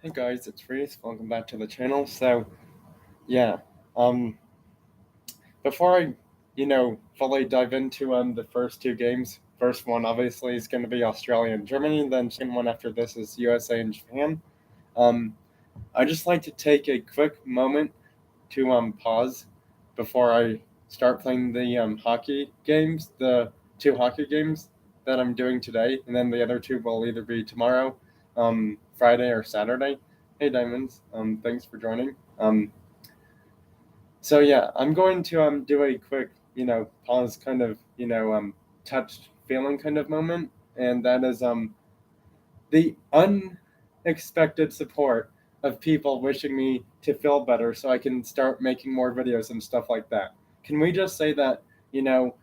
Hey guys, it's Reese. Welcome back to the channel. Yeah, um, before I fully dive into the first two games, first one obviously is going to be Australia and Germany. Then second one after this is USA and Japan. Um, I just like to take a quick moment to pause before I start playing the hockey games, the two hockey games that I'm doing today, and then the other two will either be tomorrow, Friday or Saturday. Hey Diamonds, thanks for joining. I'm going to do a quick pause, kind of touched feeling kind of moment, and that is the unexpected support of people wishing me to feel better so I can start making more videos and stuff like that. Can we just say that, you know,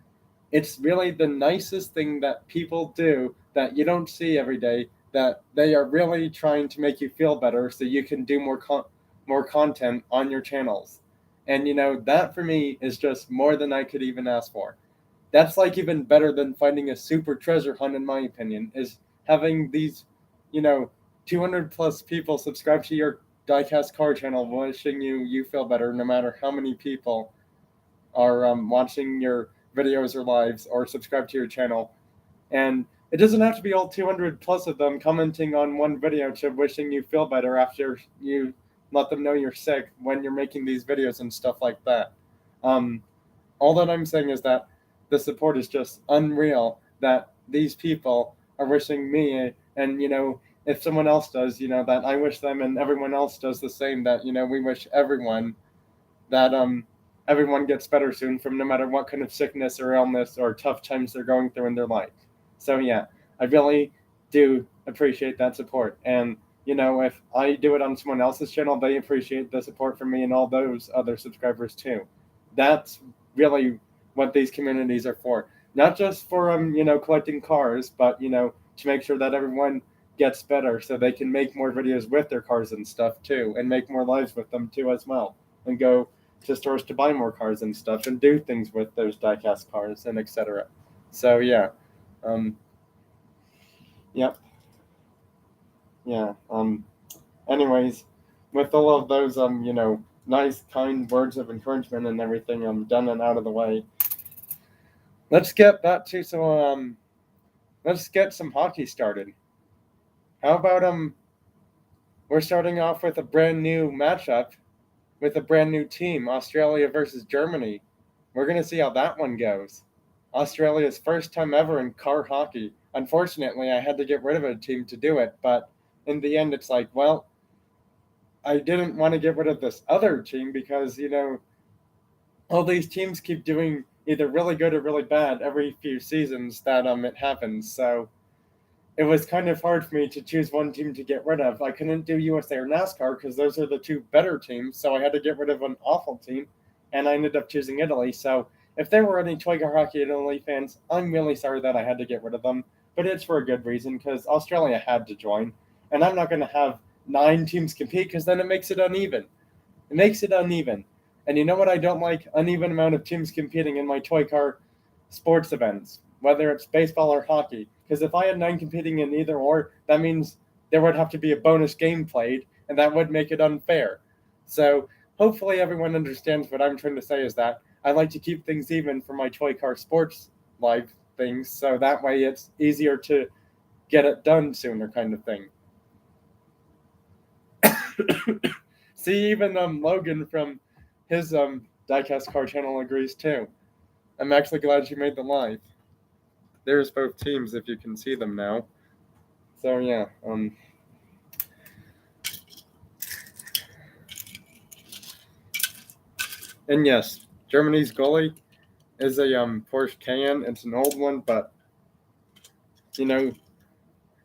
it's really the nicest thing that people do that you don't see every day, that they are really trying to make you feel better so you can do more content on your channels. And that for me is just more than I could even ask for. That's like even better than finding a super treasure hunt, in my opinion, is having these, you know, 200 plus people subscribe to your diecast car channel wishing you feel better, no matter how many people are watching your videos or lives or subscribe to your channel. And it doesn't have to be all 200 plus of them commenting on one video to wishing you feel better after you let them know you're sick when you're making these videos and stuff like that. Um, all that I'm saying is that the support is just unreal, that these people are wishing me, and if someone else does, that I wish them, and everyone else does the same, that we wish everyone that everyone gets better soon from no matter what kind of sickness or illness or tough times they're going through in their life. So yeah, I really do appreciate that support. And if I do it on someone else's channel, they appreciate the support from me and all those other subscribers too. That's really what these communities are for. Not just for collecting cars, but to make sure that everyone gets better so they can make more videos with their cars and stuff too, and make more lives with them too as well, and go to stores to buy more cars and stuff and do things with those diecast cars and etc. So yeah, um, yep, yeah. Anyways, with all of those nice kind words of encouragement and everything done and out of the way, let's get back to let's get some hockey started. How about we're starting off with a brand new matchup with a brand new team, Australia versus Germany. We're going to see how that one goes. Australia's first time ever in car hockey. Unfortunately, I had to get rid of a team to do it, but in the end, it's like, well, I didn't want to get rid of this other team because, all these teams keep doing either really good or really bad every few seasons that it happens. So it was kind of hard for me to choose one team to get rid of. I couldn't do USA or NASCAR because those are the two better teams, so I had to get rid of an awful team, and I ended up choosing Italy. So if there were any Toy Car Hockey Italy fans, I'm really sorry that I had to get rid of them, but it's for a good reason because Australia had to join, and I'm not going to have 9 teams compete because then it makes it uneven. It makes it uneven. And you know what I don't like? Uneven amount of teams competing in my toy car sports events, whether it's baseball or hockey. Because if I had 9 competing in either or, that means there would have to be a bonus game played, and that would make it unfair. So hopefully everyone understands what I'm trying to say is that I like to keep things even for my toy car sports live things, so that way it's easier to get it done sooner kind of thing. See, even Logan from his diecast car channel agrees too. I'm actually glad you made the live. There's both teams if you can see them now. So yeah, and yes, Germany's goalie is a Porsche Cayenne. It's an old one, but I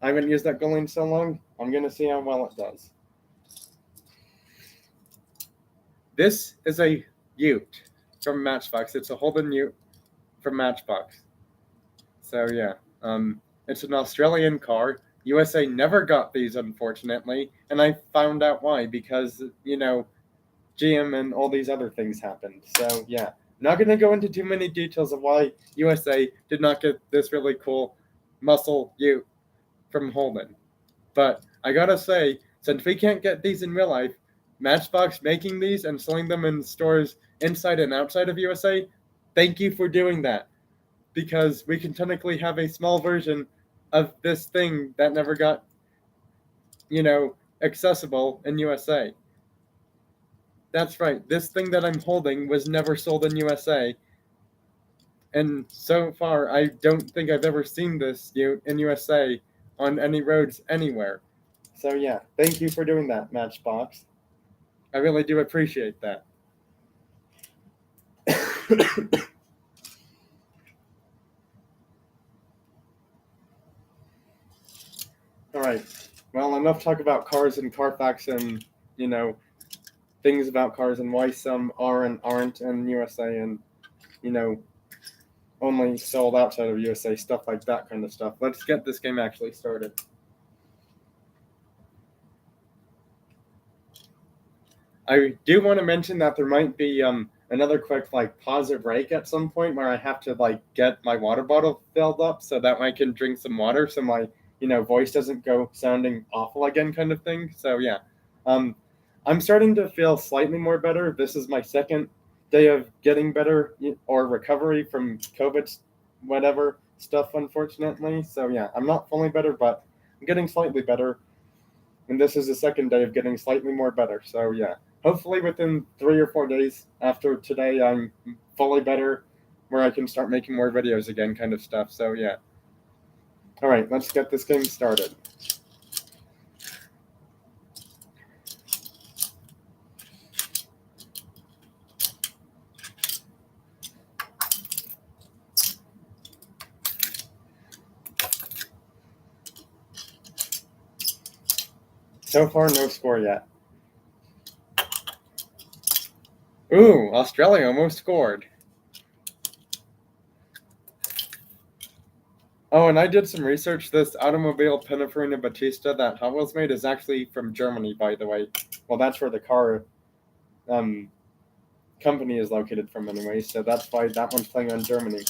haven't used that goalie in so long. I'm gonna see how well it does. This is a Ute from Matchbox. It's a Holden Ute from Matchbox. So yeah, it's an Australian car. USA never got these, unfortunately, and I found out why because GM and all these other things happened. So yeah, I'm not going to go into too many details of why USA did not get this really cool muscle Ute from Holden, but I gotta say Since we can't get these in real life, Matchbox making these and selling them in stores inside and outside of USA, thank you for doing that. Because we can technically have a small version of this thing that never got, accessible in USA. That's right, this thing that I'm holding was never sold in USA. And so far, I don't think I've ever seen this in USA on any roads anywhere. So yeah, thank you for doing that, Matchbox. I really do appreciate that. All right. Well, enough talk about cars and Carfax and, things about cars and why some are and aren't in USA and, only sold outside of USA, stuff like that kind of stuff. Let's get this game actually started. I do want to mention that there might be another quick pause or break at some point where I have to get my water bottle filled up so that I can drink some water so my voice doesn't go sounding awful again kind of thing. So yeah, I'm starting to feel slightly more better. This is my second day of getting better or recovery from COVID whatever stuff, unfortunately. So yeah, I'm not fully better, but I'm getting slightly better. And this is the second day of getting slightly more better. So yeah, hopefully within 3 or 4 days after today, I'm fully better where I can start making more videos again kind of stuff. So yeah. All right, let's get this game started. So far, no score yet. Ooh, Australia almost scored. Oh, and I did some research. This automobile Pininfarina Battista that Hot Wheels made is actually from Germany, by the way. Well, that's where the car company is located from anyway, so that's why that one's playing on Germany.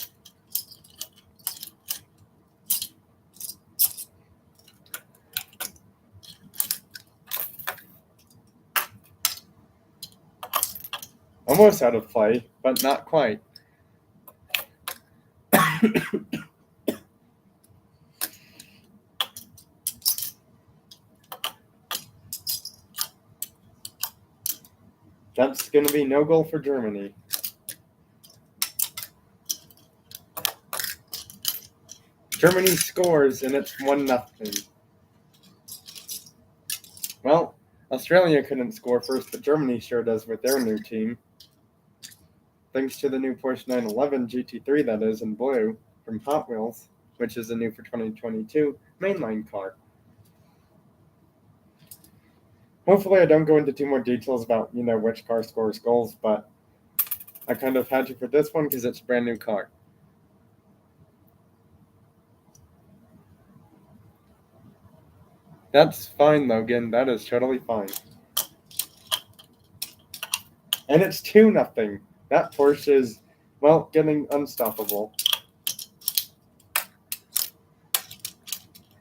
Almost out of play, but not quite. That's going to be no goal for Germany. Germany scores, and it's 1-0. Well, Australia couldn't score first, but Germany sure does with their new team. Thanks to the new Porsche 911 GT3 that is in blue from Hot Wheels, which is a new for 2022 mainline car. Hopefully I don't go into too more details about, which car scores goals, but I kind of had to for this one because it's a brand new car. That's fine, Logan. That is totally fine. And it's 2-0. That Porsche is, well, getting unstoppable.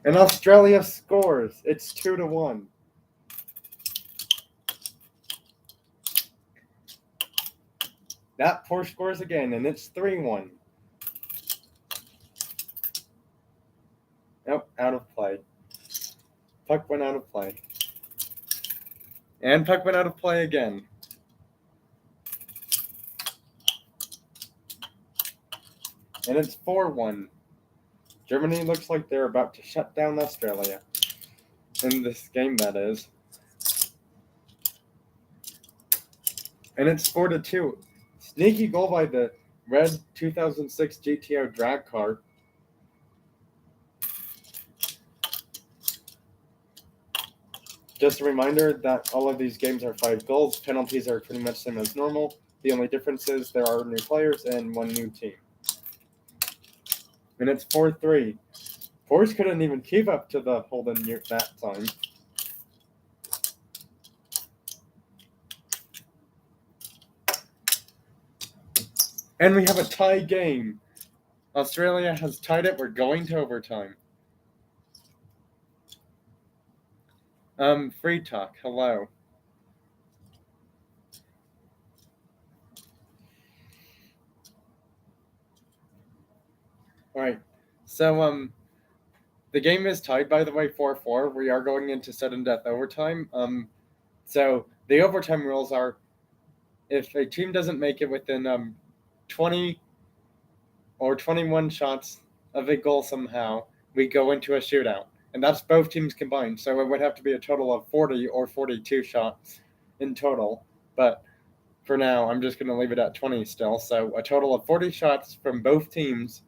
And Australia scores. It's 2-1. That Porsche scores again, and it's 3-1. Nope, out of play. Puck went out of play. And puck went out of play again. And it's 4-1. Germany looks like they're about to shut down Australia. In this game, that is. And it's 4-2. Sneaky goal by the red 2006 GTO drag car. Just a reminder that all of these games are 5 goals. Penalties are pretty much the same as normal. The only difference is there are new players and one new team. And it's 4-3. Porsche couldn't even keep up to the Holden that time. And we have a tie game. Australia has tied it. We're going to overtime. Free talk. Hello. All right. So, the game is tied, by the way, 4-4. We are going into sudden death overtime. So the overtime rules are if a team doesn't make it within 20 or 21 shots of a goal somehow, we go into a shootout. And that's both teams combined. So it would have to be a total of 40 or 42 shots in total. But for now, I'm just going to leave it at 20 still. So a total of 40 shots from both teams.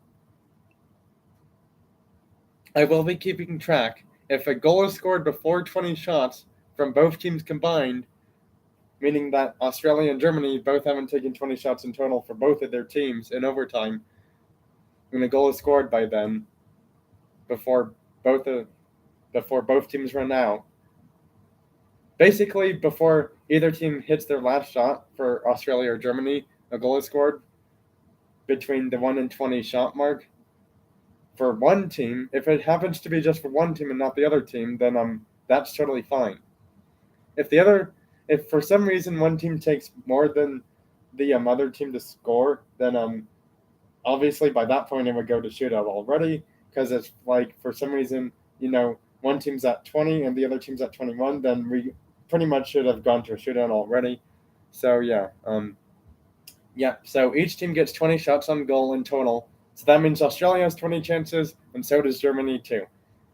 I will be keeping track. If a goal is scored before 20 shots from both teams combined, meaning that Australia and Germany both haven't taken 20 shots in total for both of their teams in overtime, and a goal is scored by them before both before both teams run out. Basically, before either team hits their last shot for Australia or Germany, a goal is scored between the 1 and 20 shot mark. For one team, if it happens to be just for one team and not the other team, then that's totally fine. If for some reason one team takes more than the other team to score, then obviously by that point it would go to shootout already, because it's like for some reason one team's at 20 and the other team's at 21, then we pretty much should have gone to a shootout already. So so each team gets 20 shots on goal in total. So that means Australia has 20 chances, and so does Germany too.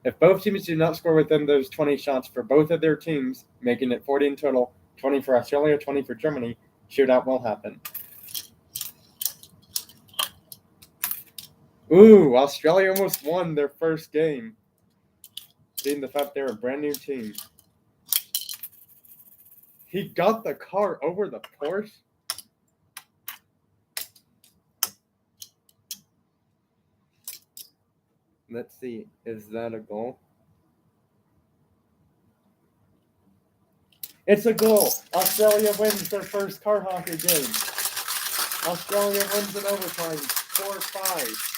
If both teams do not score within those 20 shots for both of their teams, making it 40 in total, 20 for Australia, 20 for Germany, shootout will happen. Ooh, Australia almost won their first game, being the fact they're a brand new team. He got the car over the Porsche? Let's see, is that a goal? It's a goal. Australia wins their first car hockey game. Australia wins in overtime, 4-5.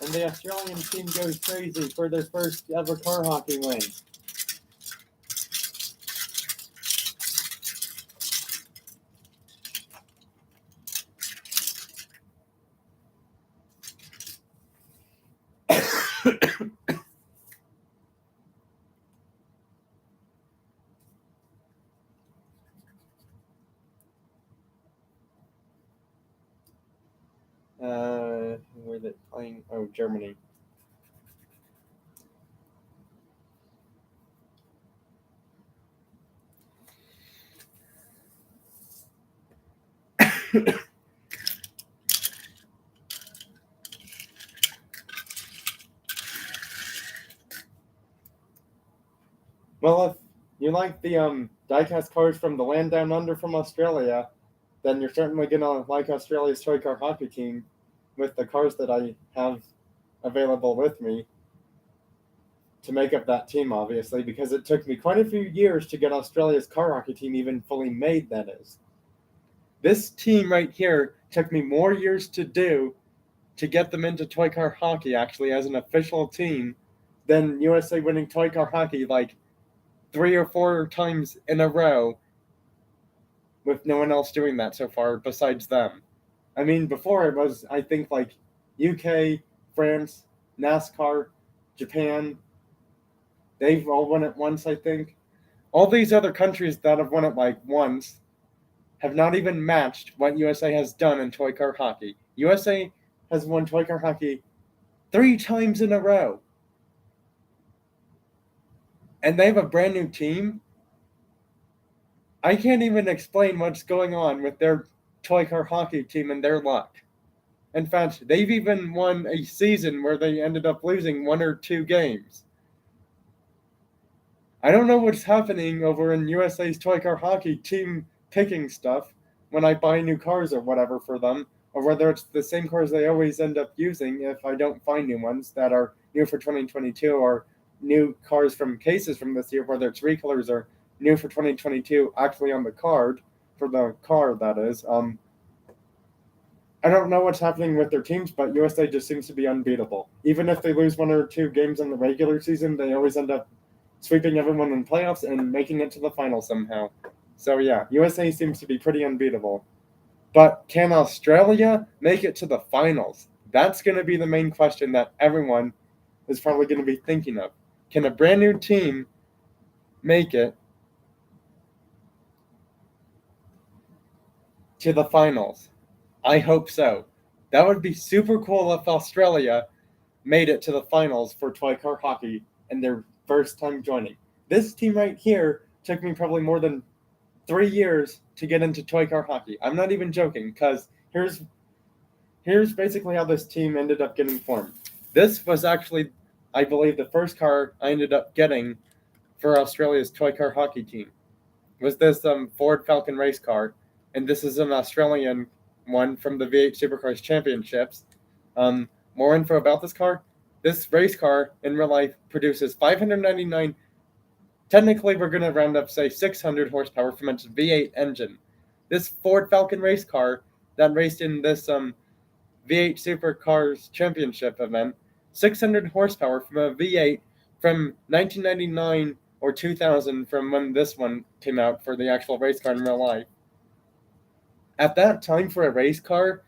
And the Australian team goes crazy for their first ever car hockey win. Where they playing? Oh, Germany. Well, if you like the diecast cars from the land down under from Australia, then you're certainly gonna like Australia's toy car hockey team with the cars that I have available with me to make up that team, obviously, because it took me quite a few years to get Australia's car hockey team even fully made, that is. This team right here took me more years to do to get them into toy car hockey, actually, as an official team, than USA winning toy car hockey like 3 or 4 times in a row with no one else doing that so far besides them. I mean, before it was, I think, like UK, France, NASCAR, Japan. They've all won it once, I think. All these other countries that have won it like once have not even matched what USA has done in toy car hockey. USA has won toy car hockey 3 times in a row. And they have a brand new team. I can't even explain what's going on with their toy car hockey team and their luck. In fact, they've even won a season where they ended up losing 1 or 2 games. I don't know what's happening over in USA's toy car hockey team picking stuff when I buy new cars or whatever for them, or whether it's the same cars they always end up using if I don't find new ones that are new for 2022 or new cars from cases from this year, whether it's recolors or new for 2022 actually on the card for the car that is. I don't know what's happening with their teams, but USA just seems to be unbeatable. Even if they lose one or two games in the regular season, they always end up sweeping everyone in playoffs and making it to the final somehow. So yeah, USA seems to be pretty unbeatable. But can Australia make it to the finals? That's going to be the main question that everyone is probably going to be thinking of. Can a brand new team make it to the finals? I hope so. That would be super cool if Australia made it to the finals for toy car hockey in their first time joining. This team right here took me probably more than 3 years to get into toy car hockey. I'm not even joking, because here's basically how this team ended up getting formed. This was actually, I believe, the first car I ended up getting for Australia's toy car hockey team. Was this Ford Falcon race car, and this is an Australian one from the V8 Supercars Championships. More info about this car. This race car in real life produces 599. Technically, we're going to round up, say, 600 horsepower from its V8 engine. This Ford Falcon race car that raced in this V8 Supercars Championship event, 600 horsepower from a V8 from 1999 or 2000 from when this one came out for the actual race car in real life. At that time, for a race car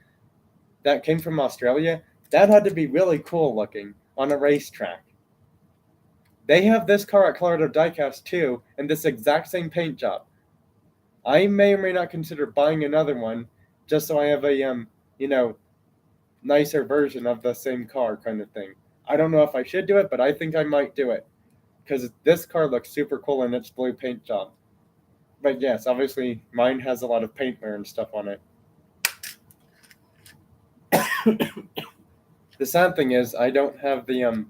that came from Australia, that had to be really cool looking on a racetrack. They have this car at Colorado Diecast too, and this exact same paint job. I may or may not consider buying another one, just so I have a nicer version of the same car kind of thing. I don't know if I should do it, but I think I might do it, because this car looks super cool in its blue paint job. But yes, obviously mine has a lot of paint wear and stuff on it. The sad thing is I don't have the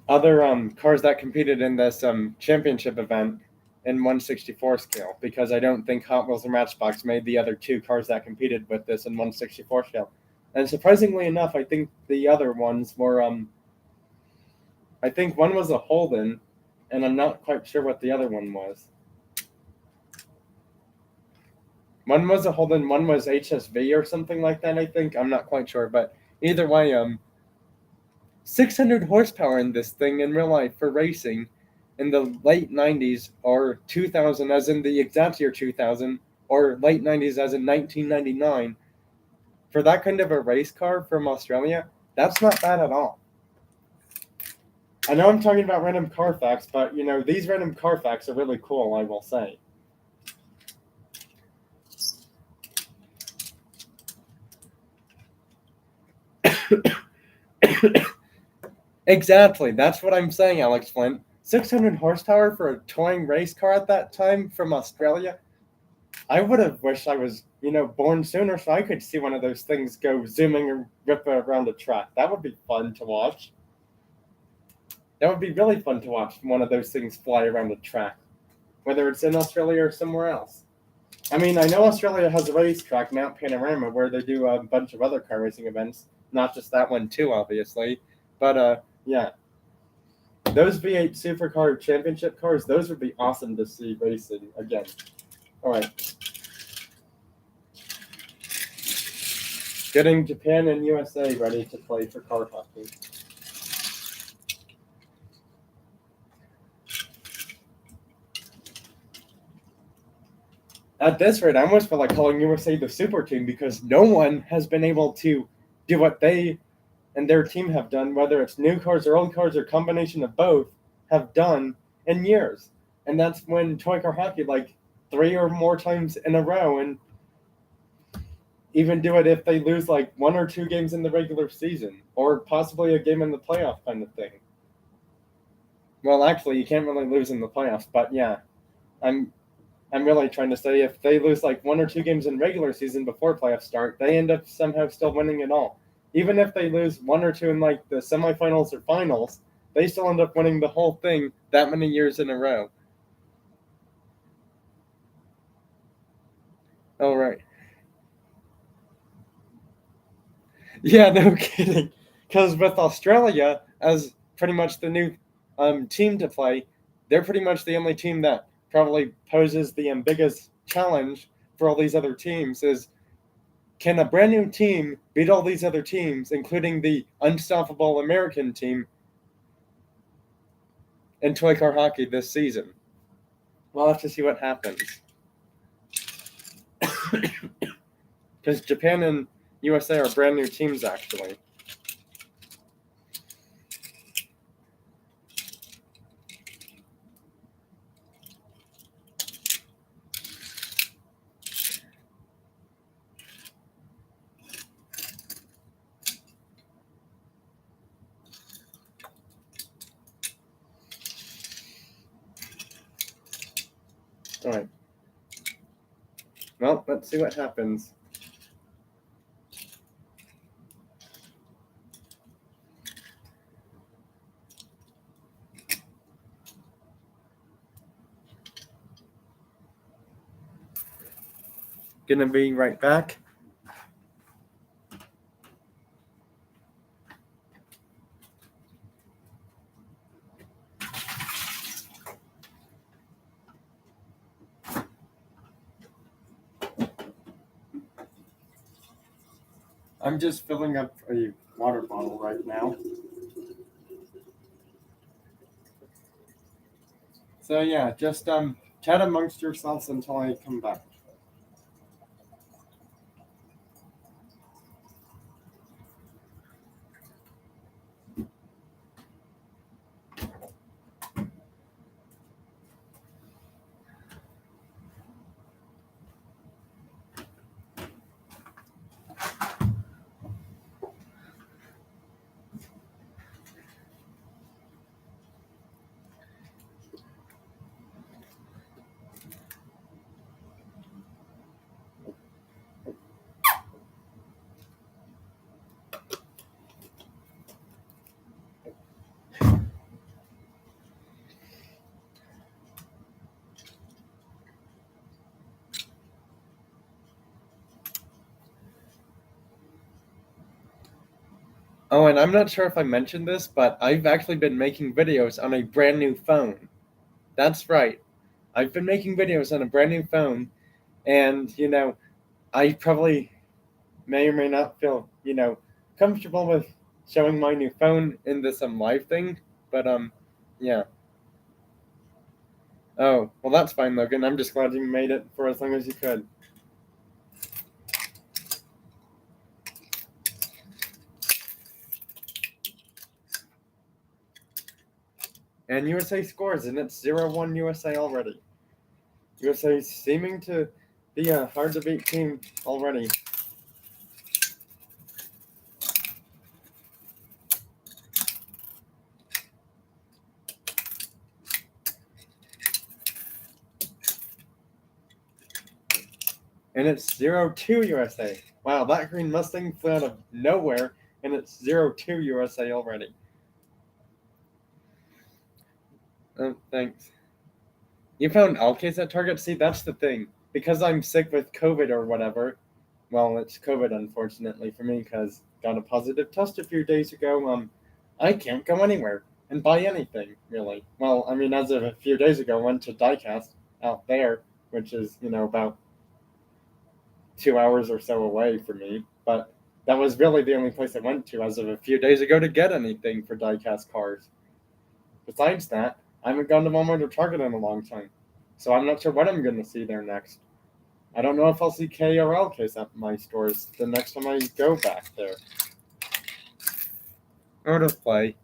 other cars that competed in this championship event in 1/64 scale, because I don't think Hot Wheels or Matchbox made the other two cars that competed with this in 1/64 scale. And surprisingly enough, I think the other ones were I think one was a Holden, and I'm not quite sure what the other one was. One was a Holden, one was HSV or something like that, I think. I'm not quite sure, but either way, 600 horsepower in this thing in real life for racing in the late 90s or 2000, as in the exact year 2000, or late 90s as in 1999. For that kind of a race car from Australia, that's not bad at all. I know I'm talking about random car facts, but these random car facts are really cool, I will say. Exactly, that's what I'm saying, Alex Flint. 600 horsepower for a touring race car at that time from Australia. I would have wished I was, born sooner so I could see one of those things go zooming and rip around the track. That would be fun to watch. That would be really fun to watch one of those things fly around the track, whether it's in Australia or somewhere else. I mean, I know Australia has a racetrack, Mount Panorama, where they do a bunch of other car racing events. Not just that one too, obviously. But, yeah. Those V8 Supercar Championship cars, those would be awesome to see racing again. All right. Getting Japan and USA ready to play for car hockey. At this rate, I almost feel like calling USA the super team, because no one has been able to do what they and their team have done, whether it's new cars or old cars or combination of both, have done in years. And that's when toy car hockey, like 3 or more times in a row, and even do it if they lose like 1 or 2 games in the regular season, or possibly a game in the playoff kind of thing. Well, actually, you can't really lose in the playoffs, but yeah, I'm really trying to say if they lose like 1 or 2 games in regular season before playoffs start, they end up somehow still winning it all. Even if they lose 1 or 2 in like the semifinals or finals, they still end up winning the whole thing that many years in a row. Oh, right. Yeah, no kidding. Because with Australia as pretty much the new team to play, they're pretty much the only team that probably poses the biggest challenge for all these other teams is can a brand new team beat all these other teams, including the unstoppable American team, in toy car hockey this season? We'll have to see what happens. Because Japan and USA are brand new teams, actually. All right. Well, let's see what happens. Gonna be right back. I'm just filling up a water bottle right now. So yeah, just chat amongst yourselves until I come back. Oh, and I'm not sure if I mentioned this, but I've actually been making videos on a brand new phone. That's right. I've been making videos on a brand new phone, and I probably may or may not feel, comfortable with showing my new phone in this live thing, but yeah. Oh, well, that's fine, Logan. I'm just glad you made it for as long as you could. And USA scores, and it's 0-1 USA already. USA seeming to be a hard to beat team already. And it's 0-2 USA. Wow, that green Mustang flew out of nowhere, and it's 0-2 USA already. Oh, thanks. You found Alcase at Target? See, that's the thing. Because I'm sick with COVID or whatever, well, it's COVID unfortunately for me because got a positive test a few days ago. I can't go anywhere and buy anything really. Well, I mean, as of a few days ago, I went to Diecast out there, which is about 2 hours or so away from me. But that was really the only place I went to as of a few days ago to get anything for diecast cars. Besides that, I haven't gone to Walmart or Target in a long time, so I'm not sure what I'm going to see there next. I don't know if I'll see K or L case at my stores the next time I go back there. Out of play.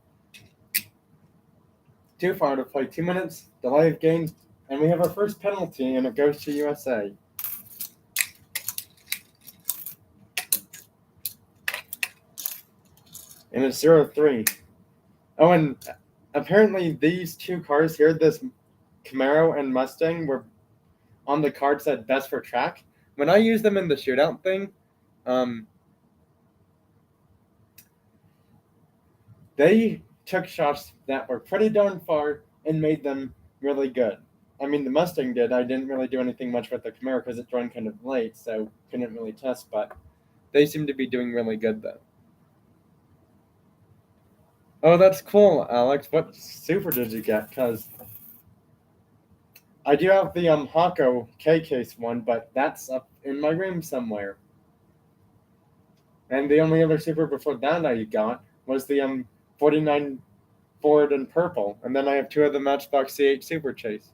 Too far to play. 2 minutes, delay of game, and we have our first penalty, and it goes to USA. And it's 0-3. Oh, and apparently these two cars here, this Camaro and Mustang, were on the card said best for track. When I used them in the shootout thing, they took shots that were pretty darn far and made them really good. I mean, the Mustang did. I didn't really do anything much with the Camaro because it joined kind of late, so couldn't really test. But they seem to be doing really good though. Oh, that's cool, Alex. What super did you get? Because I do have the Hako K case one, but that's up in my room somewhere. And the only other super before that I got was the 49 Ford in purple, and then I have two of the Matchbox C8 Super Chase.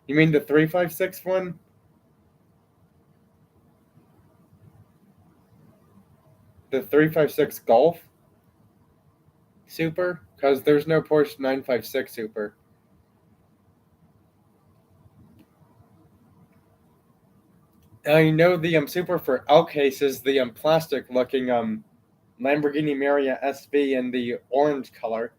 You mean the 356 one? The 356 Golf Super? Because there's no Porsche 956 Super. I know the Super for L case is the plastic looking Lamborghini Miura SV in the orange color.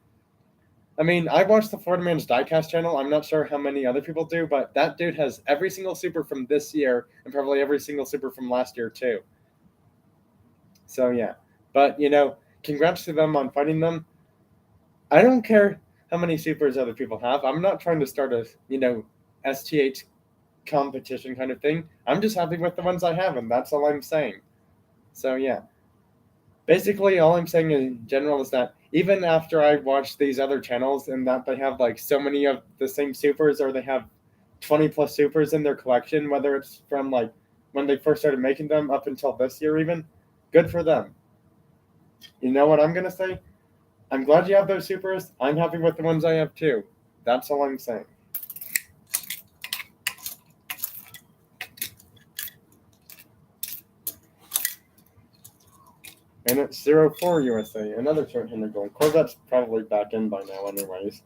I mean, I watched the Florida Man's Diecast channel. I'm not sure how many other people do, but that dude has every single Super from this year and probably every single Super from last year too. So yeah, but congrats to them on fighting them. I don't care how many Supers other people have. I'm not trying to start a STH competition kind of thing. I'm just happy with the ones I have, and that's all I'm saying. So yeah, basically all I'm saying in general is that even after I watch these other channels and that they have like so many of the same supers, or they have 20 plus supers in their collection, whether it's from like when they first started making them up until this year even, good for them. You know what I'm gonna say? I'm glad you have those supers. I'm happy with the ones I have too. That's all I'm saying. And it's 04 USA, another short-handed goal. Corvette's probably back in by now anyways.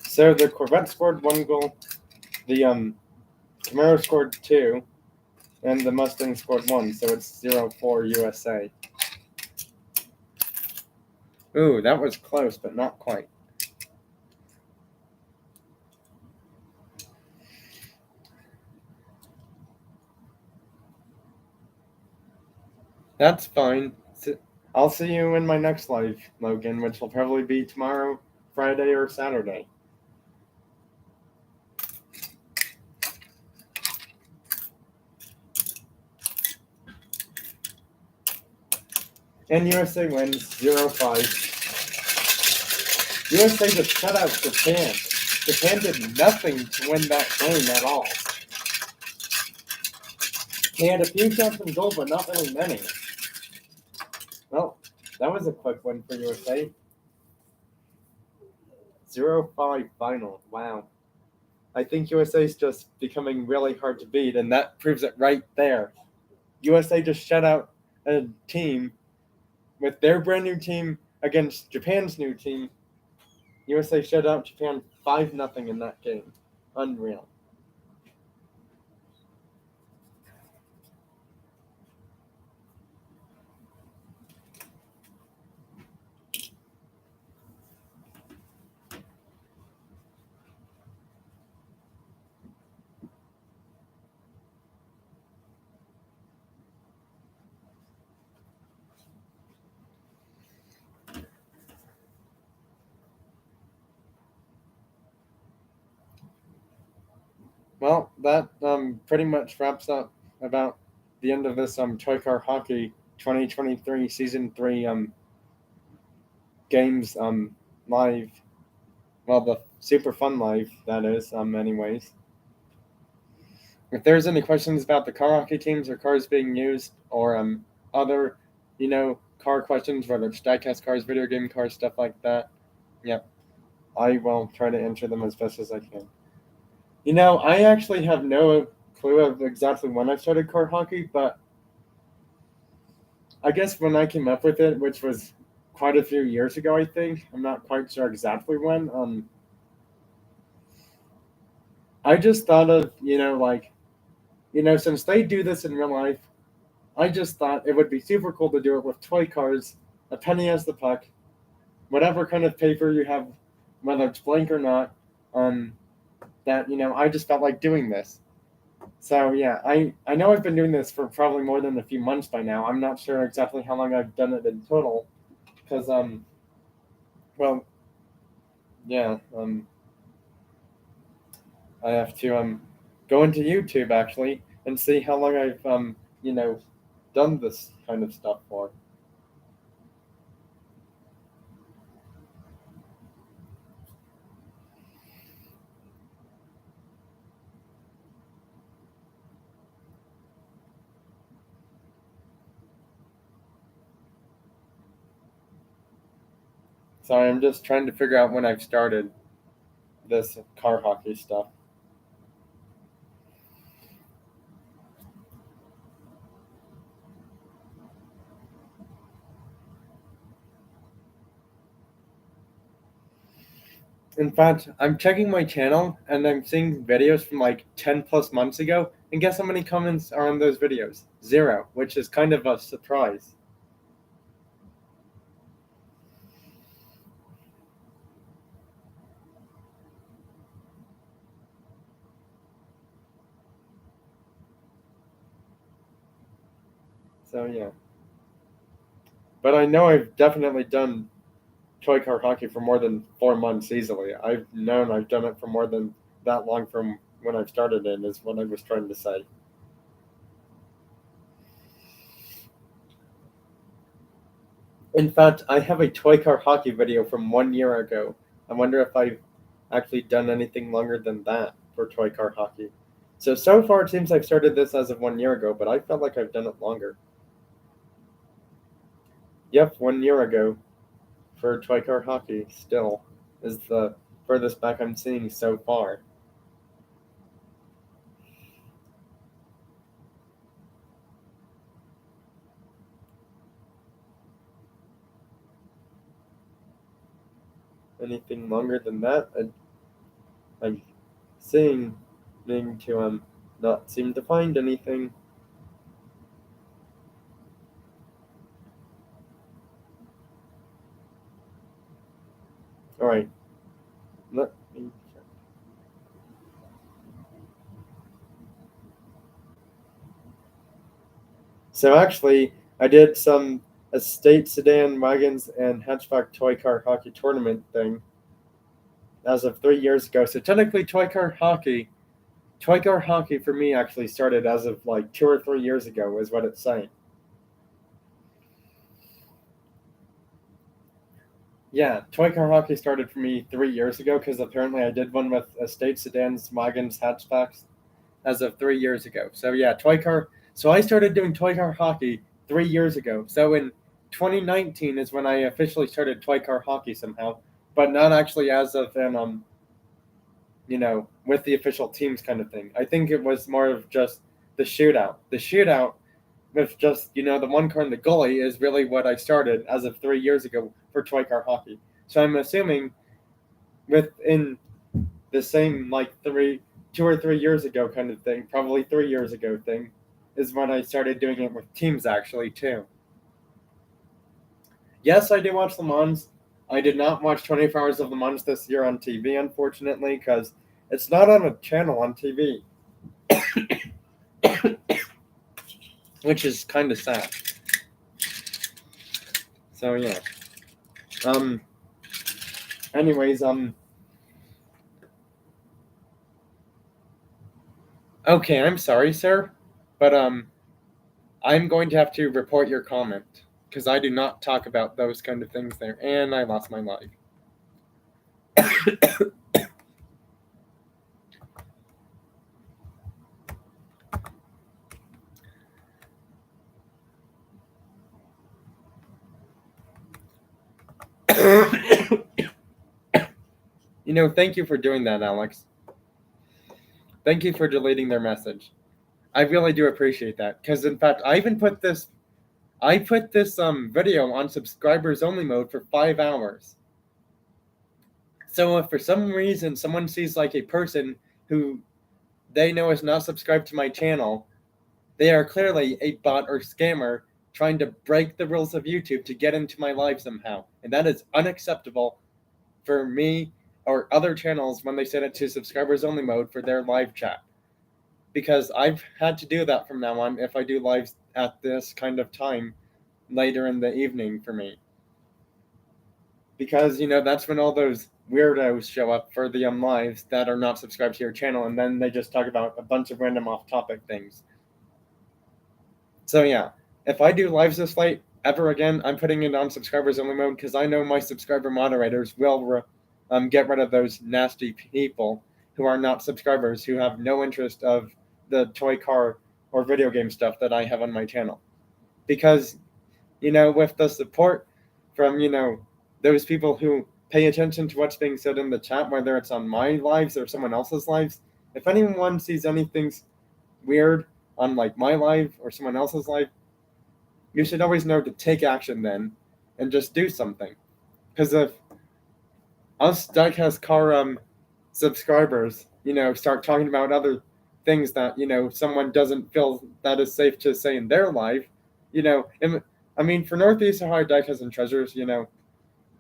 So the Corvette scored 1 goal, the Camaro scored 2, and the Mustang scored 1, so it's 04 USA. Ooh, that was close, but not quite. That's fine. I'll see you in my next live, Logan, which will probably be tomorrow, Friday, or Saturday. And USA wins 0-5. USA just shut out Japan. Japan did nothing to win that game at all. They had a few shots on goal, but not really many. Well, that was a quick win for USA. 0-5 final. Wow. I think USA is just becoming really hard to beat, and that proves it right there. USA just shut out a team with their brand new team against Japan's new team. USA shut out Japan 5-0 in that game. Unreal. Well, that pretty much wraps up about the end of this Toy Car Hockey 2023 Season 3 games live. Well, the Super Fun Live, that is, anyways. If there's any questions about the car hockey teams or cars being used, or other, car questions, whether it's diecast cars, video game cars, stuff like that, yep, I will try to answer them as best as I can. I actually have no clue of exactly when I started car hockey, but I guess when I came up with it, which was quite a few years ago, I think. I'm not quite sure exactly when. I just thought of, since they do this in real life, I just thought it would be super cool to do it with toy cars, a penny as the puck, whatever kind of paper you have, whether it's blank or not, that, I just felt like doing this. So, yeah, I know I've been doing this for probably more than a few months by now. I'm not sure exactly how long I've done it in total, because well, yeah, I have to go into YouTube actually and see how long I've you know done this kind of stuff for. Sorry, I'm just trying to figure out when I've started this car hockey stuff. In fact, I'm checking my channel and I'm seeing videos from like 10 plus months ago, and guess how many comments are on those videos? Zero, which is kind of a surprise. So yeah. But I know I've definitely done toy car hockey for more than 4 months easily. I've known I've done it for more than that long from when I started in, is what I was trying to say. In fact, I have a toy car hockey video from 1 year ago. I wonder if I've actually done anything longer than that for toy car hockey. So far it seems I've started this as of 1 year ago, but I felt like I've done it longer. Yep, 1 year ago for toy car hockey still is the furthest back I'm seeing so far. Anything longer than that, I'm seeing to not seem to find anything. All right, let me check. So actually, I did some estate sedan wagons and hatchback toy car hockey tournament thing as of 3 years ago. So technically, toy car hockey for me actually started as of like 2 or 3 years ago, is what it's saying. Yeah, toy car hockey started for me 3 years ago because apparently I did one with estate sedans, wagons, hatchbacks as of 3 years ago. So yeah, toy car. So I started doing toy car hockey 3 years ago. So in 2019 is when I officially started toy car hockey somehow, but not actually as of an with the official teams kind of thing. I think it was more of just the shootout. The shootout with just the one car and the goalie is really what I started as of 3 years ago for toy car hockey. So I'm assuming within the same like 2 or 3 years ago kind of thing, probably 3 years ago thing, is when I started doing it with teams actually too. Yes, I do watch Le Mans. I did not watch 24 Hours of Le Mans this year on TV, unfortunately, because it's not on a channel on TV, which is kind of sad. So yeah. Um. Anyways, Okay, I'm sorry, sir, but I'm going to have to report your comment because I do not talk about those kind of things there, and I lost my life. Thank you for doing that, Alex. Thank you for deleting their message. I really do appreciate that because, in fact, I put this video on subscribers only mode for 5 hours. So if for some reason someone sees like a person who they know is not subscribed to my channel, they are clearly a bot or scammer trying to break the rules of YouTube to get into my live somehow, and that is unacceptable for me or other channels when they set it to subscribers only mode for their live chat. Because I've had to do that from now on if I do lives at this kind of time later in the evening for me. because that's when all those weirdos show up for the lives that are not subscribed to your channel, and then they just talk about a bunch of random off-topic things. So yeah, if I do lives this late ever again, I'm putting it on subscribers only mode, because I know my subscriber moderators will get rid of those nasty people who are not subscribers, who have no interest of the toy car or video game stuff that I have on my channel. Because with the support from those people who pay attention to what's being said in the chat, whether it's on my lives or someone else's lives, if anyone sees anything weird on like my live or someone else's live, you should always know to take action then and just do something. Because if us Diecast Car subscribers, start talking about other things that, someone doesn't feel that is safe to say in their life, I mean, for Northeast Ohio Diecast and Treasures,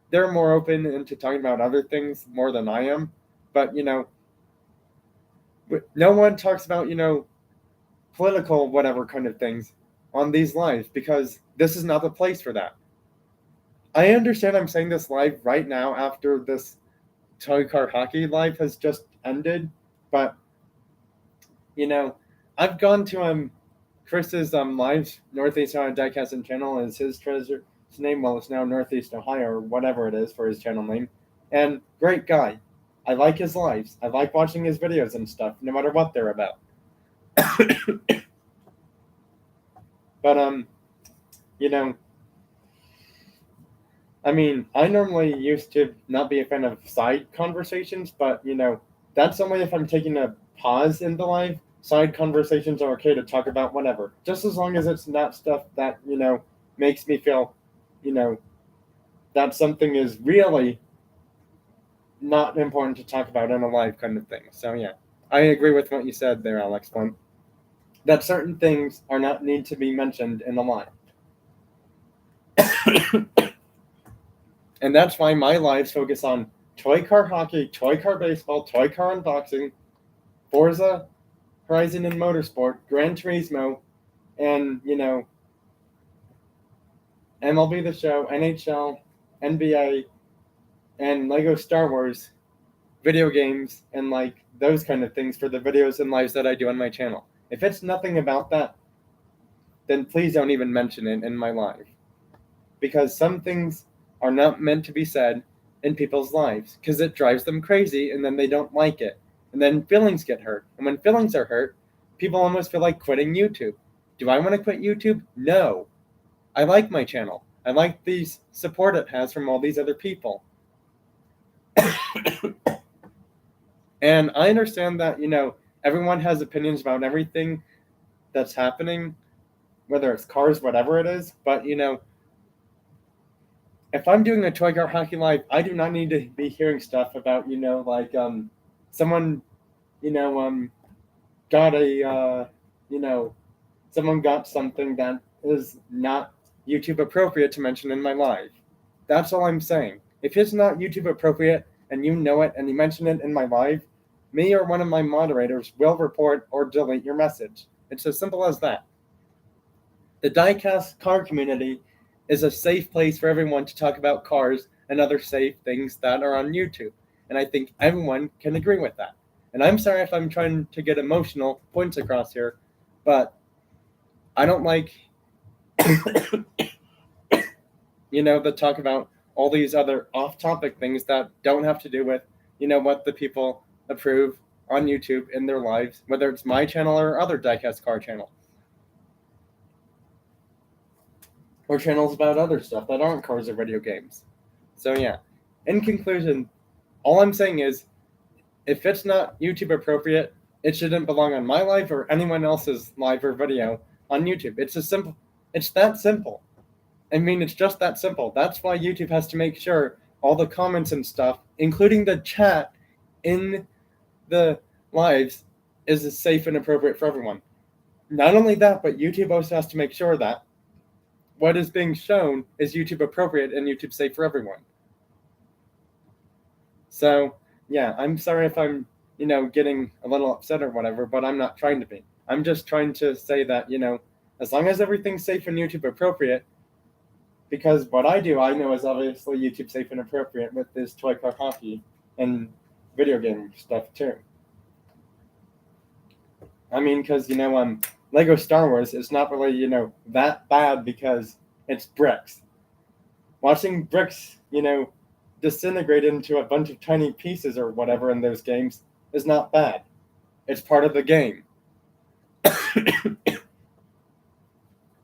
they're more open into talking about other things more than I am. But, no one talks about, political whatever kind of things on these lives, because this is not the place for that. I understand I'm saying this live right now after this toy car hockey live has just ended, but I've gone to Chris's live Northeast Ohio Diecast and channel is his treasure. His name, well, it's now Northeast Ohio or whatever it is for his channel name, and great guy. I like his lives. I like watching his videos and stuff, no matter what they're about. But I mean, I normally used to not be a fan of side conversations, but that's only if I'm taking a pause in the live. Side conversations are okay to talk about whatever, just as long as it's not stuff that makes me feel that something is really not important to talk about in a live kind of thing. So yeah, I agree with what you said there, Alex. One, that certain things are not need to be mentioned in the live. And that's why my lives focus on toy car hockey, toy car baseball, toy car unboxing, Forza Horizon and Motorsport, Gran Turismo, and MLB The Show, NHL, NBA, and Lego Star Wars video games, and like those kind of things for the videos and lives that I do on my channel. If it's nothing about that, then please don't even mention it in my live, because some things are not meant to be said in people's lives, because it drives them crazy and then they don't like it, and then feelings get hurt, and when feelings are hurt, people almost feel like quitting YouTube. Do I want to quit YouTube? No. I like my channel. I like the support it has from all these other people. And I understand that everyone has opinions about everything that's happening, whether it's cars, whatever it is, but if I'm doing a toy car hockey live, I do not need to be hearing stuff about like someone got a someone got something that is not YouTube appropriate to mention in my live. That's all I'm saying. If it's not YouTube appropriate and you know it and you mention it in my live, me or one of my moderators will report or delete your message. It's as simple as that. The Diecast car community is a safe place for everyone to talk about cars and other safe things that are on YouTube. And I think everyone can agree with that. And I'm sorry if I'm trying to get emotional points across here, but I don't like, the talk about all these other off-topic things that don't have to do with, what the people approve on YouTube in their lives, whether it's my channel or other Diecast car channel. Or channels about other stuff that aren't cars or video games. So yeah, in conclusion, all I'm saying is, if it's not YouTube appropriate, it shouldn't belong on my live or anyone else's live or video on YouTube. It's that simple. I mean, it's just that simple. That's why YouTube has to make sure all the comments and stuff, including the chat in the lives, is safe and appropriate for everyone. Not only that, but YouTube also has to make sure that what is being shown is YouTube appropriate and YouTube safe for everyone. So yeah, I'm sorry if I'm, getting a little upset or whatever, but I'm not trying to be. I'm just trying to say that, as long as everything's safe and YouTube appropriate, because what I do, I know is obviously YouTube safe and appropriate with this toy car hockey and video game stuff too. I mean, because Lego Star Wars is not really that bad because it's bricks. Watching bricks disintegrate into a bunch of tiny pieces or whatever in those games is not bad. It's part of the game.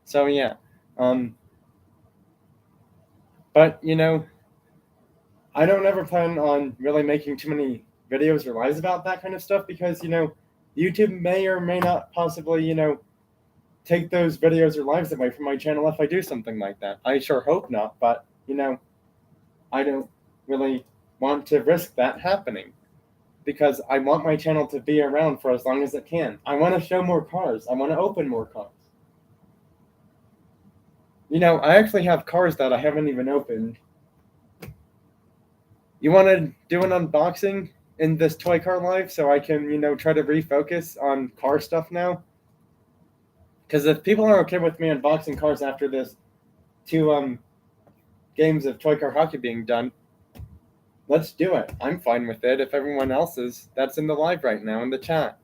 So yeah, but I don't ever plan on really making too many videos or lives about that kind of stuff because YouTube may or may not possibly take those videos or lives away from my channel if I do something like that. I sure hope not, but I don't really want to risk that happening because I want my channel to be around for as long as it can. I want to show more cars. I want to open more cars. I actually have cars that I haven't even opened. You want to do an unboxing in this toy car live so I can, try to refocus on car stuff now? Because if people are okay with me unboxing cars after this 2 games of toy car hockey being done, let's do it. I'm fine with it if everyone else is. That's in the live right now in the chat.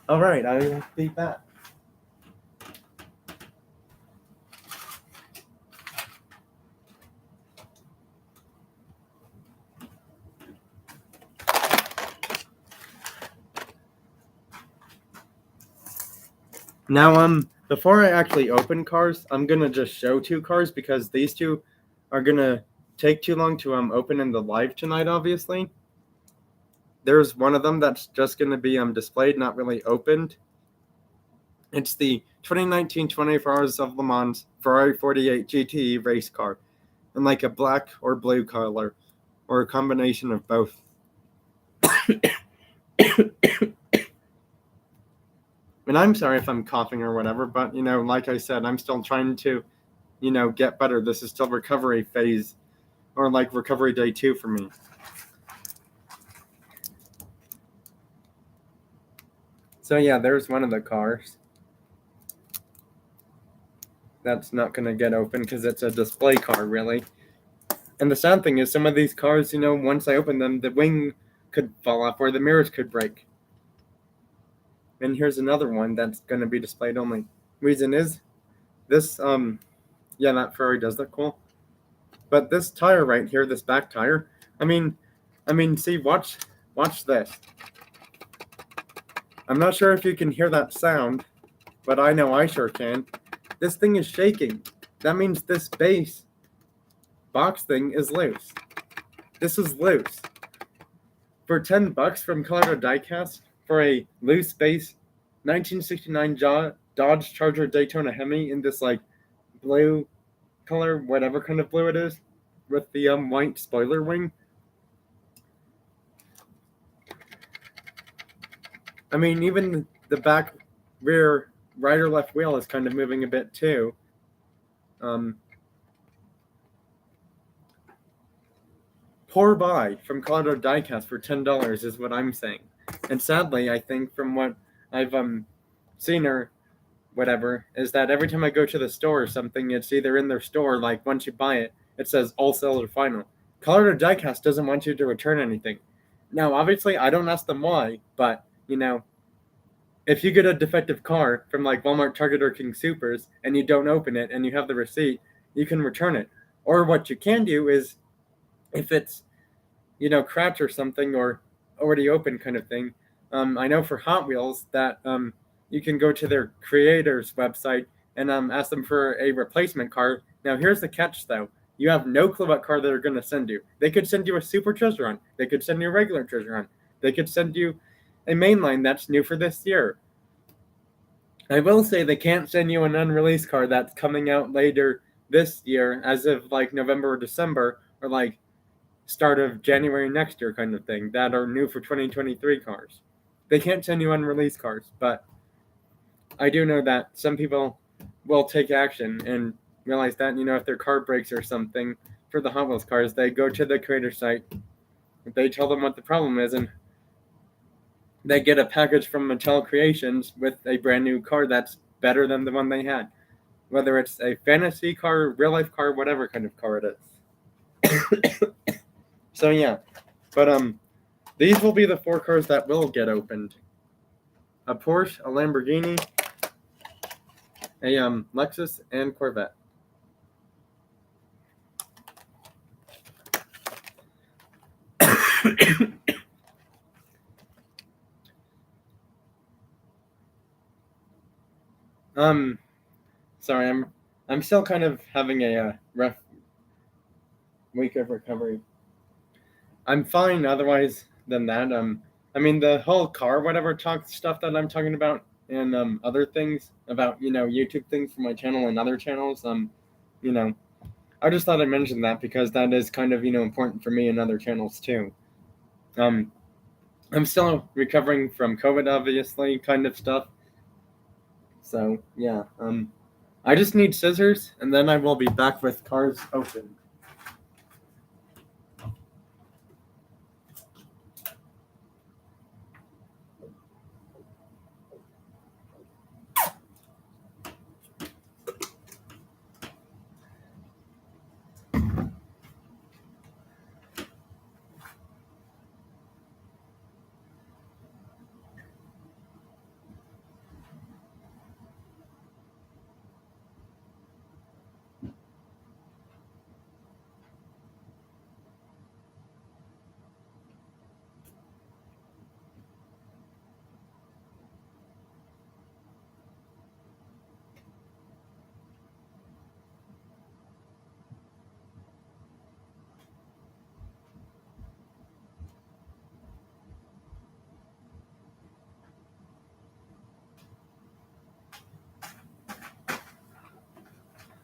All right, I will be back. Now, before I actually open cars, I'm gonna just show 2 cars because these 2 are gonna take too long to open in the live tonight. Obviously, there's one of them that's just gonna be displayed, not really opened. It's the 2019 24 Hours of Le Mans Ferrari 48 GTE race car, in like a black or blue color, or a combination of both. And I'm sorry if I'm coughing or whatever, but like I said, I'm still trying to, get better. This is still recovery phase, or like recovery day 2 for me. So yeah, there's one of the cars. That's not gonna get open because it's a display car, really. And the sad thing is, some of these cars, once I open them, the wing could fall off or the mirrors could break. And here's another one that's going to be displayed only. Reason is, this, yeah, that Ferrari does look cool. But this tire right here, this back tire, I mean, see, watch this. I'm not sure if you can hear that sound, but I know I sure can. This thing is shaking. That means this base box thing is loose. This is loose. For $10 from Colorado Diecast for a loose base 1969 Dodge Charger Daytona Hemi in this like blue color, whatever kind of blue it is, with the white spoiler wing. I mean, even the back rear right or left wheel is kind of moving a bit too. Pour buy from Colorado Diecast for $10 is what I'm saying. And sadly, I think from what I've seen or whatever, is that every time I go to the store or something, it's either in their store, like once you buy it, it says all sales are final. Colorado Diecast doesn't want you to return anything. Now, obviously, I don't ask them why, but, if you get a defective car from like Walmart, Target, or King Supers, and you don't open it and you have the receipt, you can return it. Or what you can do is, if it's, cracked or something, or already open kind of thing, I know for Hot Wheels that you can go to their creators website and ask them for a replacement car. Now, here's the catch, though. You have no clue what car they're going to send you. They could send you a Super Treasure Hunt. They could send you a regular Treasure Hunt. They could send you a mainline that's new for this year. I will say they can't send you an unreleased car that's coming out later this year, as of like November or December, or like start of January next year kind of thing, that are new for 2023 cars. They can't send you unreleased cars, but I do know that some people will take action and realize that, if their car breaks or something for the Hot Wheels cars, they go to the creator site, they tell them what the problem is, and they get a package from Mattel Creations with a brand new car that's better than the one they had. whether it's a fantasy car, real life car, whatever kind of car it is. So yeah, but these will be the 4 cars that will get opened: a Porsche, a Lamborghini, a Lexus, and Corvette. Sorry, I'm still kind of having a rough week of recovery. I'm fine otherwise than that. I mean the whole car whatever talk stuff that I'm talking about, and other things about YouTube things for my channel and other channels. You know, I just thought I'd mention that because that is kind of important for me and other channels too. Um, I'm still recovering from COVID, obviously, kind of stuff. So yeah, I just need scissors, and then I will be back with cars open.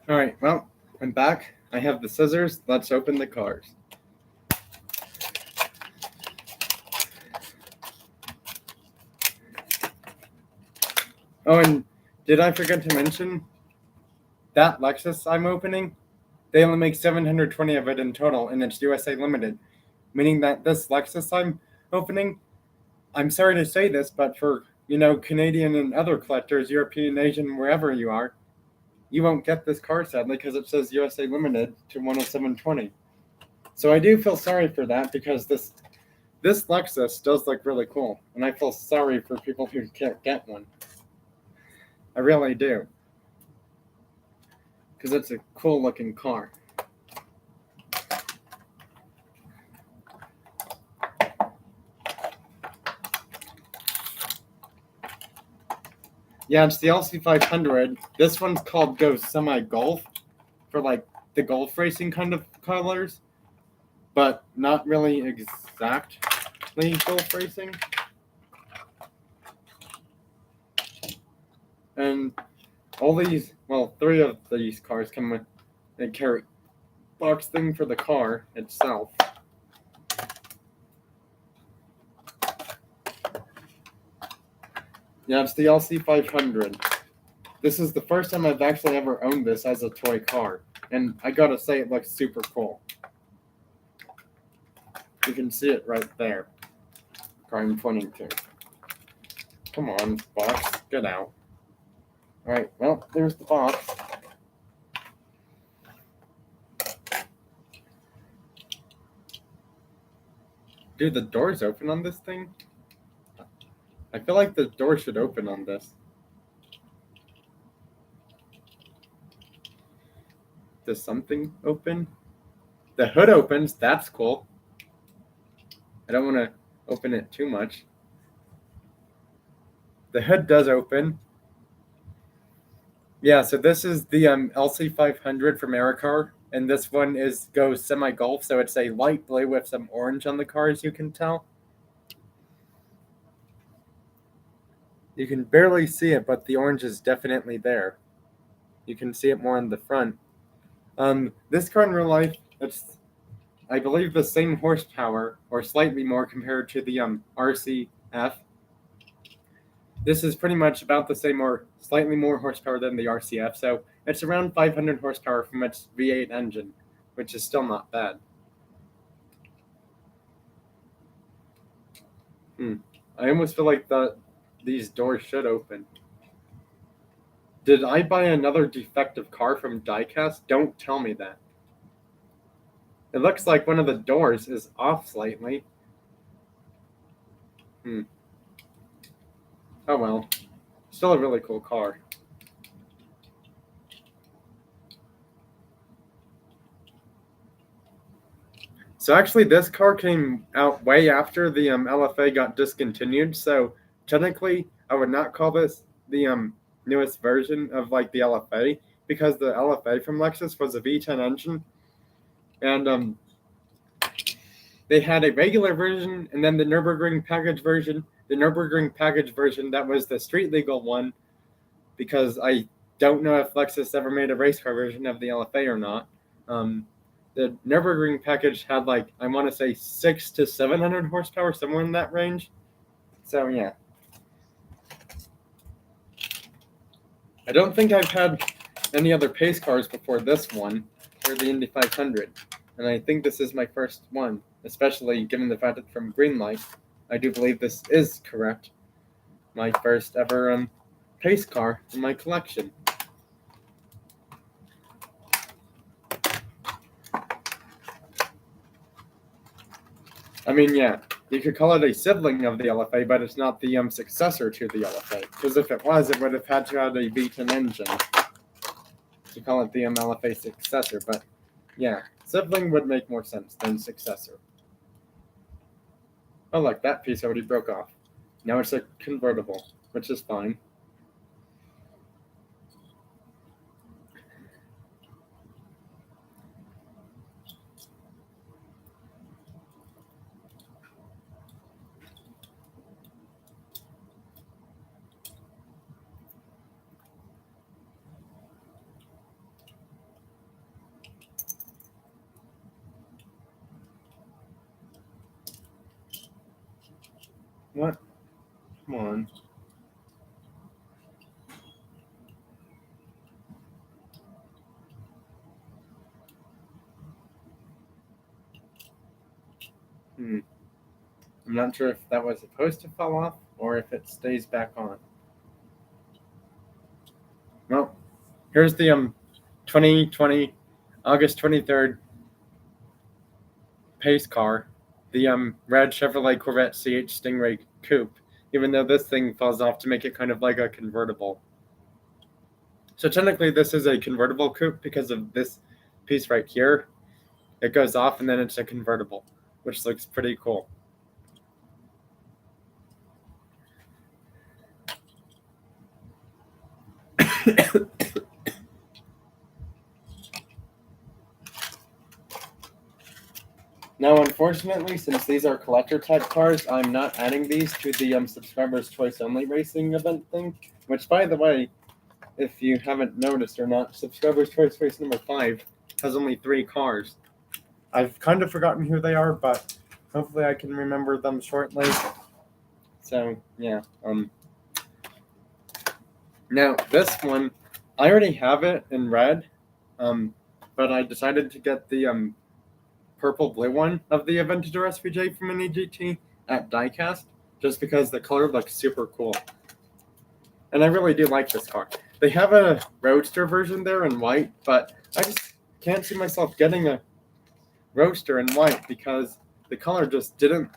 All right, well, I'm back. I have the scissors. Let's open the cars. Oh, and did I forget to mention that Lexus I'm opening? They only make 720 of it in total, and it's USA limited, meaning that this Lexus I'm opening, I'm sorry to say this, but for Canadian and other collectors, European, Asian, wherever you are, you won't get this car sadly because it says USA limited to 10720. So I do feel sorry for that because this Lexus does look really cool, and I feel sorry for people who can't get one. I really do, because it's a cool looking car. Yeah, it's the LC500. This one's called Go Semi Golf for like the golf racing kind of colors, but not really exactly golf racing. And all these, well, 3 of these cars come with a carry box thing for the car itself. Yeah, it's the LC500. This is the first time I've actually ever owned this as a toy car, and I gotta say it looks super cool. You can see it right there. Car I'm pointing to. Come on, box, get out. Alright, well, there's the box. Dude, the door's open on this thing? I feel like the door should open on this. Does something open? The hood opens, that's cool. I don't want to open it too much. The hood does open. Yeah, so this is the LC500 from Americar, and this one goes semi-golf, so it's a light blue with some orange on the car, as you can tell. You can barely see it, but the orange is definitely there. You can see it more on the front. This car in real life, it's, I believe, the same horsepower, or slightly more compared to the RCF. This is pretty much about the same or slightly more horsepower than the RCF, so it's around 500 horsepower from its V8 engine, which is still not bad. I almost feel like these doors should open. Did I buy another defective car from Diecast? Don't tell me that. It looks like one of the doors is off slightly. Oh well. Still a really cool car. So actually, this car came out way after the LFA got discontinued. So technically, I would not call this the newest version of like the LFA, because the LFA from Lexus was a V10 engine, and they had a regular version and then the Nürburgring package version. The Nürburgring package version, that was the street legal one, because I don't know if Lexus ever made a race car version of the LFA or not. The Nürburgring package had like, I want to say 600 to 700 horsepower, somewhere in that range. So yeah. I don't think I've had any other pace cars before this one, or the Indy 500. And I think this is my first one, especially given the fact that from Greenlight, I do believe this is correct. My first ever pace car in my collection. I mean, yeah, you could call it a sibling of the LFA, but it's not the successor to the LFA. Because if it was, it would have had to have a V10 engine to call it the LFA successor. But yeah, sibling would make more sense than successor. Oh, look, that piece already broke off. Now it's a convertible, which is fine. What? Come on. I'm not sure if that was supposed to fall off or if it stays back on. Well, here's the 2020 August 23rd pace car, the red Chevrolet Corvette CH Stingray Coupe, even though this thing falls off to make it kind of like a convertible. So technically this is a convertible coupe because of this piece right here. It goes off and then it's a convertible, which looks pretty cool. Now, unfortunately, since these are collector type cars, I'm not adding these to the subscribers choice only racing event thing, which, by the way, if you haven't noticed or not, subscribers choice race number 5 has only 3 cars. I've kind of forgotten who they are, but hopefully I can remember them shortly. So yeah. Now this one, I already have it in red, but I decided to get the purple blue one of the Aventador SVJ from Mini GT at Diecast, just because the color looks super cool. And I really do like this car. They have a Roadster version there in white, but I just can't see myself getting a Roadster in white because the color just didn't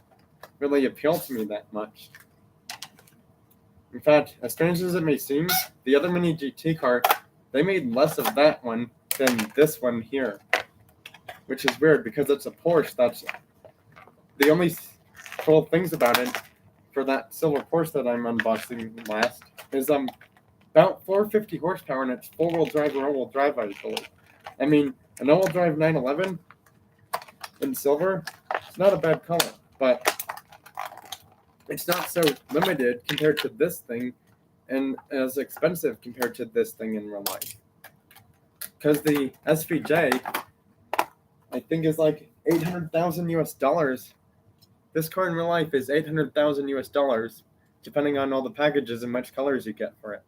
really appeal to me that much. In fact, as strange as it may seem, the other Mini GT car, they made less of that one than this one here. Which is weird because it's a Porsche. That's the only cool things about it for that silver Porsche that I'm unboxing last is about 450 horsepower and it's 4-wheel drive or all-wheel drive, I believe. I mean, an all-wheel drive 911 in silver, it's not a bad color, but it's not so limited compared to this thing and as expensive compared to this thing in real life. Because the SVJ, I think, is like $800,000 US. This car in real life is $800,000 US, depending on all the packages and which colors you get for it.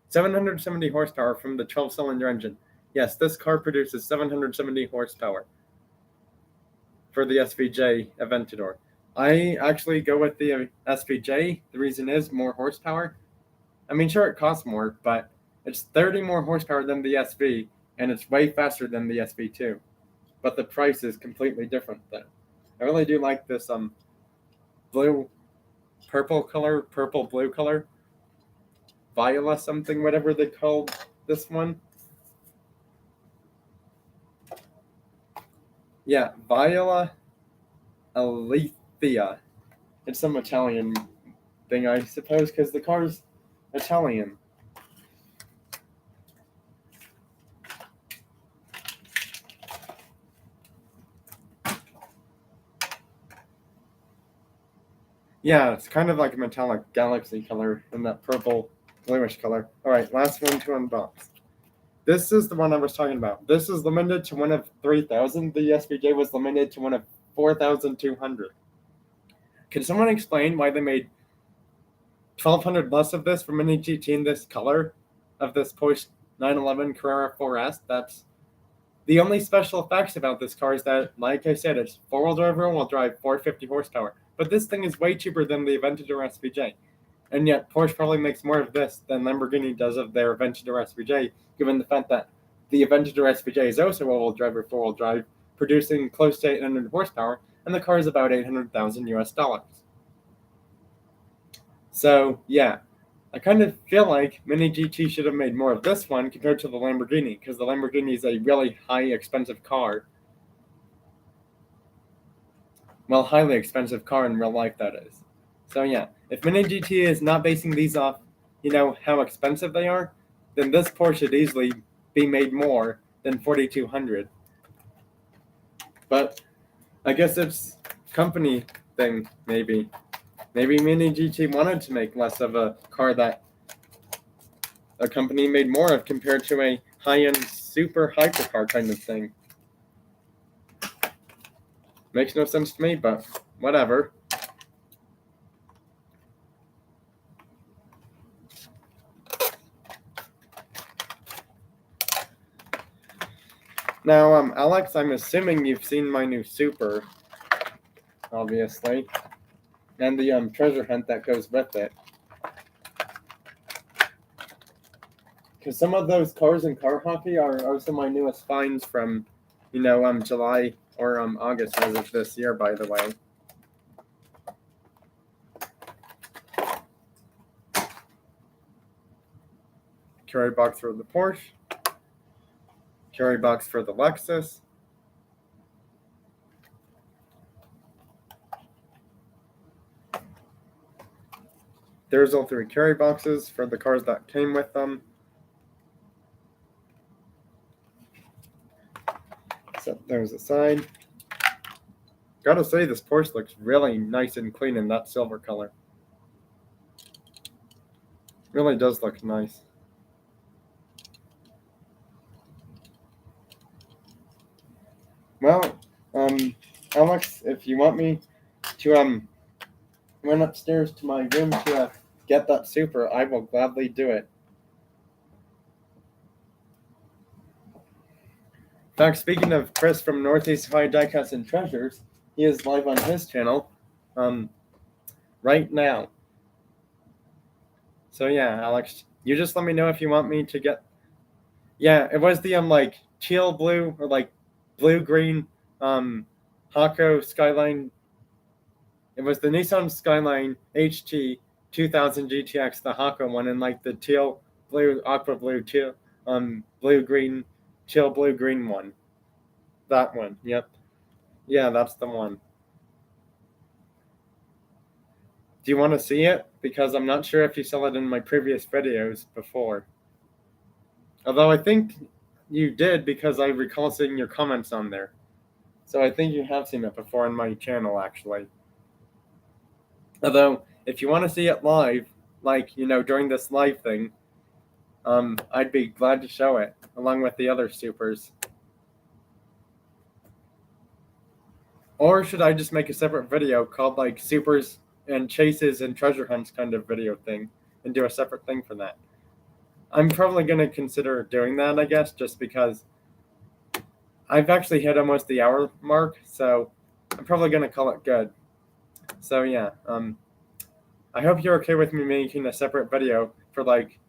770 horsepower from the 12-cylinder engine. Yes, this car produces 770 horsepower for the SVJ Aventador. I actually go with the SVJ. The reason is more horsepower. I mean, sure, it costs more, but It's 30 more horsepower than the SV, and it's way faster than the SV2. But the price is completely different though. I really do like this blue purple blue color. Viola something, whatever they called this one. Yeah, Viola Alethea. It's some Italian thing, I suppose, because the car's Italian. Yeah, it's kind of like a metallic galaxy color in that purple bluish color. All right, last one to unbox. This is the one I was talking about. This is limited to one of 3,000. The SVJ was limited to one of 4,200. Can someone explain why they made 1,200 less of this for Mini GT in this color of this Porsche 911 Carrera 4S? That's the only special effects about this car is that, like I said, it's four-wheel drive, rear-wheel drive, 450 horsepower. But this thing is way cheaper than the Aventador SVJ. And yet, Porsche probably makes more of this than Lamborghini does of their Aventador SVJ, given the fact that the Aventador SVJ is also all-wheel drive or four-wheel drive, producing close to 800 horsepower, and the car is about $800,000 US. So, yeah, I kind of feel like Mini GT should have made more of this one compared to the Lamborghini, because the Lamborghini is a really high, expensive car. Well, highly expensive car in real life, that is. So yeah, if Mini GT is not basing these off, how expensive they are, then this Porsche should easily be made more than 4,200. But I guess it's company thing, maybe. Maybe Mini GT wanted to make less of a car that a company made more of compared to a high-end super hypercar kind of thing. Makes no sense to me, but whatever. Now, Alex, I'm assuming you've seen my new Super, obviously, and the treasure hunt that goes with it. Because some of those cars in car hockey are also my newest finds from, July or August as of this year, by the way. Carry box for the Porsche. Carry box for the Lexus. There's all three carry boxes for the cars that came with them. Set those aside. Gotta say, this Porsche looks really nice and clean in that silver color. Really does look nice. Well, Alex, if you want me to run upstairs to my room to get that Super, I will gladly do it. In fact, speaking of Chris from Northeast Ohio Diecast and Treasures, he is live on his channel right now. So yeah, Alex, you just let me know if you want me to get. Yeah, it was the like teal blue or like blue green Hakko Skyline. It was the Nissan Skyline HT 2000 GTX, the Hakko one, and like the teal blue, aqua blue, teal blue green, teal blue green one. That one. Yep. Yeah, that's the one. Do you want to see it? Because I'm not sure if you saw it in my previous videos before. Although I think you did, because I recall seeing your comments on there. So I think you have seen it before on my channel, actually. Although, if you want to see it live, like, during this live thing, I'd be glad to show it, along with the other supers. Or should I just make a separate video called, like, supers and chases and treasure hunts kind of video thing, and do a separate thing for that? I'm probably going to consider doing that, I guess, just because I've actually hit almost the hour mark, so I'm probably going to call it good. So yeah, I hope you're okay with me making a separate video for like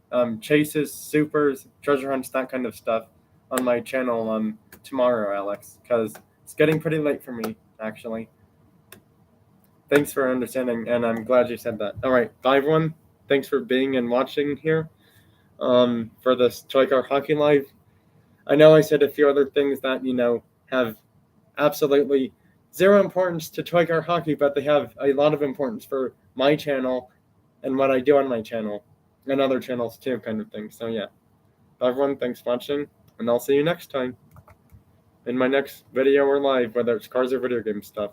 chases, supers, treasure hunts, that kind of stuff on my channel tomorrow, Alex, because it's getting pretty late for me, actually. Thanks for understanding, and I'm glad you said that. All right, bye, everyone. Thanks for being and watching here for this Toy Car Hockey Live. I know I said a few other things that, have absolutely zero importance to Toy Car Hockey, but they have a lot of importance for my channel and what I do on my channel and other channels too, kind of thing. So yeah, everyone, thanks for watching, and I'll see you next time in my next video or live, whether it's cars or video game stuff.